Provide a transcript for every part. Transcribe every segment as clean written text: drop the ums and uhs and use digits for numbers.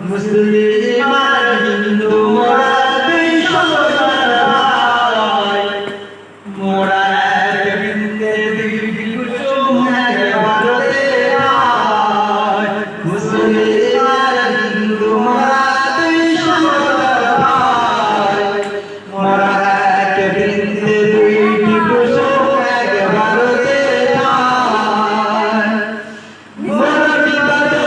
মুসলিম হিন্দু মোরা দুই সহোদর ভাই, মোরা এক বৃন্দে দুই কুসুম এক ভারতের ভাই। মুসলিম হিন্দু মোরা দুই সহোদর ভাই, মোরা এক বৃন্দে দুইটি কুসুম এক ভারতের ভাই। মোরা বিবাদে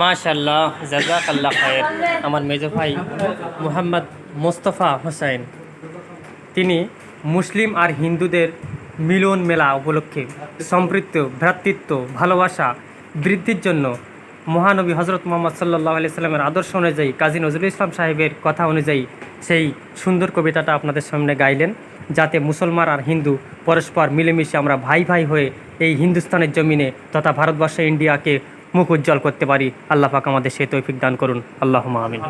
মাশাআল্লাহ, জাযাকাল্লাহ খায়ের। আমার মেজো ভাই মোহাম্মদ মোস্তফা হোসেন, তিনি মুসলিম আর হিন্দুদের মিলন মেলা উপলক্ষে সম্পৃক্ত ভ্রাতৃত্ব ভালোবাসা বৃদ্ধির জন্য মহানবী হজরত মোহাম্মদ সাল্লাল্লাহু আলাইহি সাল্লামের আদর্শ অনুযায়ী কাজী নজরুল ইসলাম সাহেবের কথা অনুযায়ী সেই সুন্দর কবিতাটা আপনাদের সামনে গাইলেন, যাতে মুসলমান আর হিন্দু পরস্পর মিলেমিশে আমরা ভাই ভাই হয়ে এই হিন্দুস্তানের জমিনে তথা ভারতবর্ষ ইন্ডিয়াকে মুখ উজ্জ্বল করতে পারি। আল্লাহ পাক আমাদের সেই তৌফিক দান করুন। আল্লাহুম্মা আমিন।